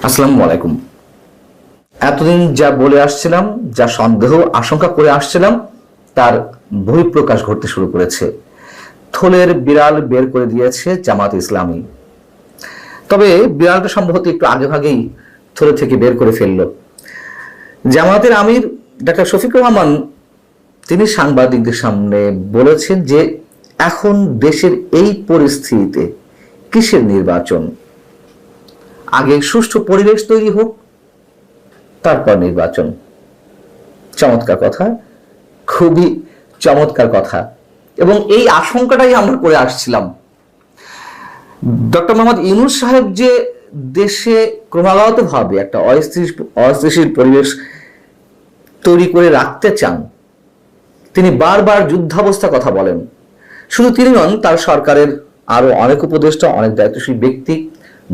আসসালামু আলাইকুম। এতদিন যা বলে আসছিলাম, যা সন্দেহ আশঙ্কা করে আসছিলাম, তার বহিঃপ্রকাশ ঘটতে শুরু করেছে। থলের বিড়াল বের করে দিয়েছে জামাত ইসলামী। তবে বিড়ালটা সম্ভবত একটু আগে ভাগেই থলে থেকে বের করে ফেলল। জামাতের আমির ডাক্তার শফিকুর রহমান তিনি সাংবাদিকদের সামনে বলেছেন যে এখন দেশের এই পরিস্থিতিতে কিসের নির্বাচন, আগে সুষ্ঠু পরিবেশ তৈরি হোক, তারপর নির্বাচন। চমৎকার কথা, খুবই চমৎকার কথা। এবং এই আশঙ্কাটাই আমরা করে আসছিলাম। ডক্টর মোহাম্মদ ইউনূস সাহেব যে দেশে ক্রমাগতভাবে একটা অস্থিতিশীল পরিবেশ তৈরি করে রাখতে চান, তিনি বারবার যুদ্ধাবস্থা কথা বলেন। শুধু তিনি নন, তার সরকারের আরো অনেক উপদেষ্টা, অনেক দায়িত্বশীল ব্যক্তি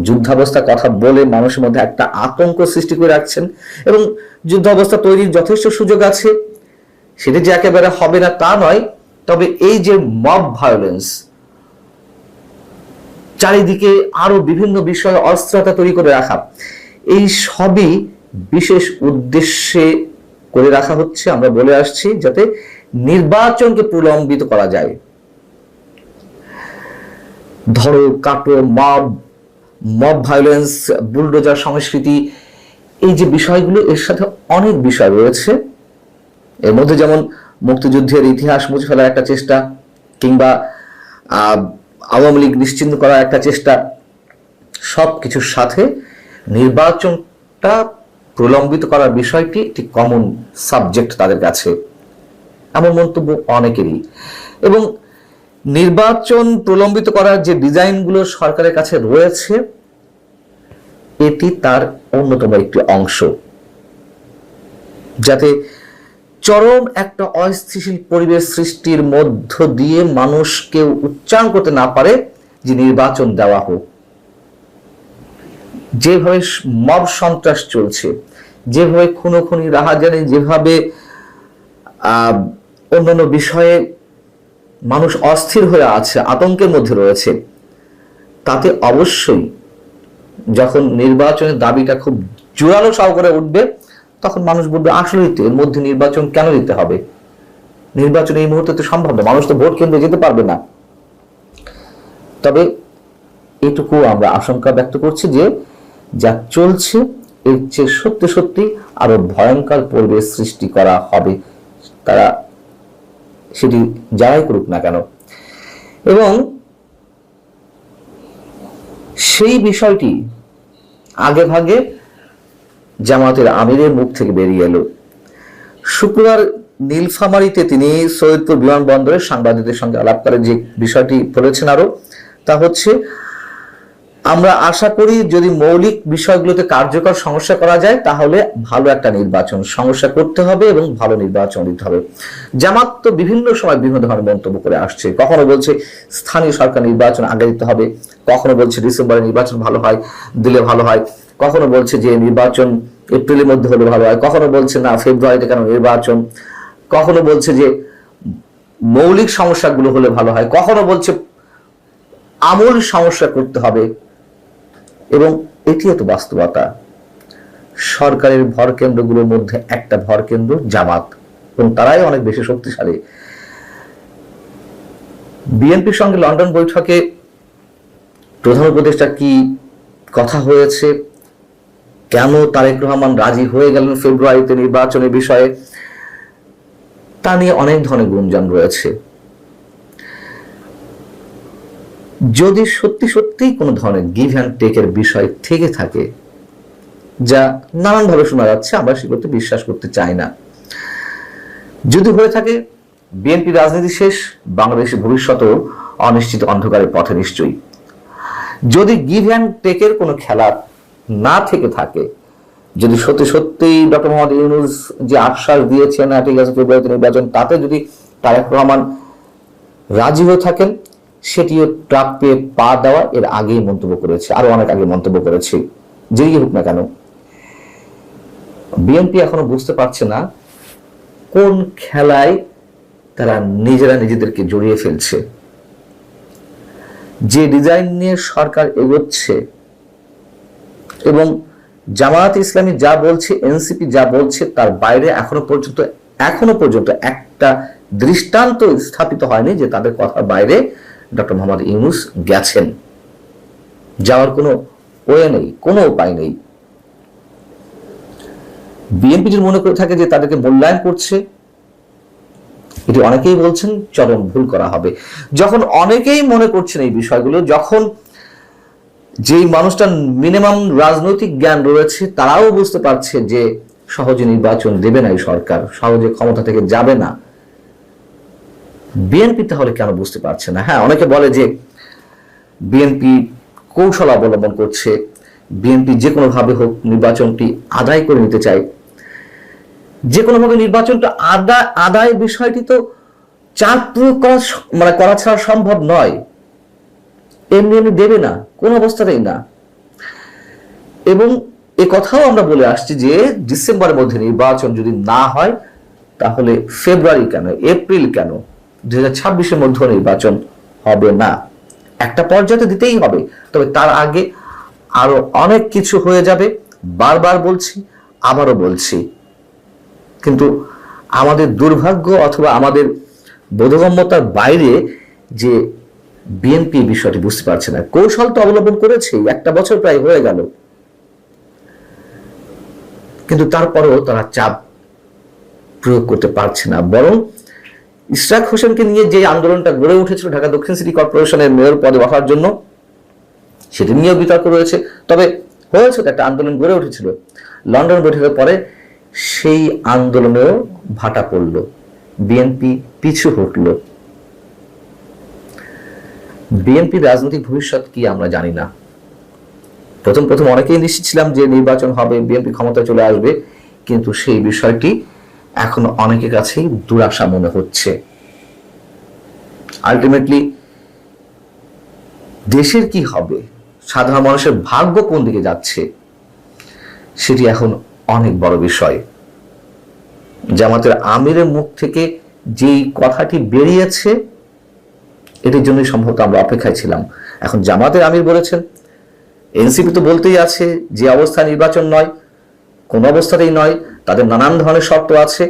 যুদ্ধাবস্থা কথা বলে মানুষের মধ্যে একটা আতঙ্ক সৃষ্টি করে রাখছেন। এবং যুদ্ধাবস্থা তৈরির যথেষ্ট সুযোগ আছে, সেটা যে একেবারে হবে না তা নয়। তবে এই যে মব ভায়োলেন্স, চারিদিকে আরো বিভিন্ন বিষয়ে অস্থিরতা তৈরি করে রাখা, এই সবই বিশেষ উদ্দেশ্যে করে রাখা হচ্ছে। আমরা বলে আসছি যাতে নির্বাচনকে প্রলম্বিত করা যায়। ধরো কাটো, মব ভায়োলেন্স, বুলডোজার সংস্কৃতি, এই যে বিষয়গুলো, এর সাথে অনেক বিষয় রয়েছে। এর মধ্যে যেমন মুক্তিযুদ্ধের ইতিহাস মুছে ফেলার একটা চেষ্টা, কিংবা আওয়ামী লীগ নিশ্চিহ্ন করার একটা চেষ্টা, সব কিছুর সাথে নির্বাচনটা প্রলম্বিত করার বিষয়টি একটি কমন সাবজেক্ট তাদের কাছে, এমন মন্তব্য অনেকেরই। এবং নির্বাচন প্রলম্বিত করার যে ডিজাইনগুলো সরকারের কাছে রয়েছে, এটি তার অন্যতম একটি অংশ, যাতে চরম একটা অস্থিতিশীল পরিবেশ সৃষ্টির মধ্য দিয়ে মানুষকে উচ্চারণ করতে না পারে যে নির্বাচন দেওয়া হোক। যেভাবে মব সন্ত্রাস চলছে, যেভাবে খুনোখুনি, রাহাজানি, যেভাবে অন্যান্য বিষয়ে মানুষ অস্থির হয়ে আছে, আতঙ্কের মধ্যে রয়েছে, তাতে অবশ্যই যখন নির্বাচনের দাবিটা খুব জোরালো সহকারে উঠবে, তখন মানুষ বলবে আসলেই তো এর মধ্যে নির্বাচন কেন দিতে হবে, নির্বাচন এই মুহূর্তে তো সম্ভব না, মানুষ তো ভোট কেন্দ্রে যেতে পারবে না। তবে এটুকু আমরা আশঙ্কা ব্যক্ত করছি যে যা চলছে এর চেয়ে সত্যি সত্যি আরো ভয়ঙ্কর পরিবেশ সৃষ্টি করা হবে, তারা সেটি যারাই করুক না কেন। এবং সেই বিষয়টি আগে ভাগে জামাতের আমিরের মুখ থেকে বেরিয়ে এলো। শুক্রবার নীলফামারীতে তিনি সৈয়দপুর বিমানবন্দরে সাংবাদিকদের সঙ্গে আলাপ করে যে বিষয়টি বলেছেন আরো, তা হচ্ছে আমরা আশা করি যদি মৌলিক বিষয়গুলোতে কার্যকর সমস্যা করা যায়, তাহলে ভালো একটা নির্বাচন সমস্যা করতে হবে এবং ভালো নির্বাচন দিতে হবে। জামাত তো বিভিন্ন সময় বিভিন্ন ধরনের মন্তব্য করে আসছে। কখনো বলছে স্থানীয় সরকার নির্বাচন আগে দিতে হবে, কখনো বলছে ডিসেম্বরে নির্বাচন ভালো হয়, দিলে ভালো হয়, কখনো বলছে যে নির্বাচন এপ্রিলের মধ্যে হলে ভালো হয়, কখনো বলছে না ফেব্রুয়ারিতে কেন নির্বাচন, কখনো বলছে যে মৌলিক সমস্যাগুলো হলে ভালো হয়, কখনো বলছে আমূল সমস্যা করতে হবে। এবং এটিও তো বাস্তবতা। সরকারের ভর কেন্দ্রগুলোর মধ্যে একটা ভর কেন্দ্র জামাত, এবং তারাই অনেক বেশি শক্তিশালী। বিএনপির সঙ্গে লন্ডন বৈঠকে প্রধান উপদেষ্টা কি কথা হয়েছে, কেন তারেক রহমান রাজি হয়ে গেলেন ফেব্রুয়ারিতে নির্বাচনের বিষয়ে, তা নিয়ে অনেক ধরনের গুঞ্জন রয়েছে। যদি সত্যি সত্যিই কোনো ধরনের গিভ অ্যান্ড টেকের বিষয় থেকে থাকে, যা নানানভাবে শোনা যাচ্ছে, আমরা সেগুলোতে বিশ্বাস করতে চাই না। যদি হয়ে থাকে, বিএনপি রাজনীতি শেষ, বাংলাদেশের ভবিষ্যৎও অনিশ্চিত অন্ধকারের পথে নিশ্চয়ই। যদি গিভ অ্যান্ড টেকের কোনো খেলা না থেকে থাকে, যদি সত্যি সত্যিই ডক্টর মোহাম্মদ ইউনূস যে আশ্বাস দিয়েছেন ঠিক আছে ফেব্রুয়ারিতে নির্বাচন, তাতে যদি তারেক রহমান রাজি হয়ে থাকেন, সেটিও ট্রাক পেয়ে পা দেওয়া এর আগেই মন্তব্য করেছে, আরো অনেক আগে মন্তব্য করেছে। যেই হোক না কেন, বিএনপি এখনো বুঝতে পারছে না কোন খেলায় তারা নিজেরা নিজেদেরকে জড়িয়ে ফেলছে। যে ডিজাইন নিয়ে সরকার এগোচ্ছে এবং জামায়াত ইসলামী যা বলছে, এনসিপি যা বলছে, তার বাইরে এখনো পর্যন্ত একটা দৃষ্টান্ত স্থাপিত হয়নি যে তাদের কথার বাইরে ডক্টর মোহাম্মদ ইউনূস গেছেন। যাওয়ার কোনো ওয়ে নেই, কোনো উপায় নেই। বিএনপি যদি মনে করে থাকে যে তাদেরকে মূল্যায়ন করছে, এটি অনেকেই বলছেন চরম ভুল করা হবে। যখন অনেকেই মনে করছেন এই বিষয়গুলো, যখন যেই মানুষটার মিনিমাম রাজনৈতিক জ্ঞান রয়েছে তারাও বুঝতে পারছে যে সহজে নির্বাচন দেবে না এই সরকার, সহজে ক্ষমতা থেকে যাবে না, বিএনপি তাহলে কেন বুঝতে পারছে না? হ্যাঁ, অনেকে বলে যে বিএনপি কৌশল অবলম্বন করছে, বিএনপি যে কোনোভাবে হোক নির্বাচনটি আদায় করে নিতে চায়। যে কোনোভাবে নির্বাচনটা আদায় বিষয়টি তো চাপ প্রয়োগ করা ছাড়া সম্ভব নয়। এমনি এমনি দেবে না, কোন অবস্থাতেই না। এবং এ কথাও আমরা বলে আসছি যে ডিসেম্বরের মধ্যে নির্বাচন যদি না হয় তাহলে ফেব্রুয়ারি কেন, এপ্রিল কেন, 2026-এর মধ্যে নির্বাচন হবে না। একটা পর্যায়ে দিতেই হবে, তবে তার আগে আরো অনেক কিছু হয়ে যাবে। বারবার বলছি, আবারও বলছি, কিন্তু আমাদের দুর্ভাগ্য অথবা আমাদের বোধগম্যতার বাইরে যে বিএনপি বিষয়টি বুঝতে পারছে না। কৌশল তো অবলম্বন করেছে, একটা বছর প্রায় হয়ে গেল, কিন্তু তারপরেও তারা চাপ প্রয়োগ করতে পারছে না। বরং ইশরাক হোসেনকে নিয়ে যে আন্দোলনটা গড়ে উঠেছিল ঢাকা দক্ষিণ সিটি কর্পোরেশনের মেয়র পদে বসার জন্য, সেটি নিয়েও বিতর্ক রয়েছে। তবে হয়েছে, একটা আন্দোলন গড়ে উঠেছিল। লন্ডন বৈঠকের পরে সেই আন্দোলনেও ভাটা পড়ল, বিএনপি পিছু হটল। বিএনপির রাজনৈতিক ভবিষ্যৎ কি আমরা জানি না। প্রথম অনেকেই নিশ্চিত ছিলাম যে নির্বাচন হবে, বিএনপি ক্ষমতায় চলে আসবে, কিন্তু সেই বিষয়টি এখন অনেকের কাছেই দুরাশা মনে হচ্ছে। আলটিমেটলি দেশের কি হবে, সাধারণ মানুষের ভাগ্য কোন দিকে যাচ্ছে, সেটি এখন অনেক বড় বিষয়। জামাতের আমিরের মুখ থেকে যেই কথাটি বেরিয়েছে, এটির জন্যই সম্ভবত আমরা অপেক্ষায় ছিলাম। এখন জামাতের আমির বলেছেন, এনসিপি তো বলতেই আছে যে অবস্থা নির্বাচন নয়, কোন অবস্থাতেই নয়, তাদের নানান ধরনের শর্ত আছে।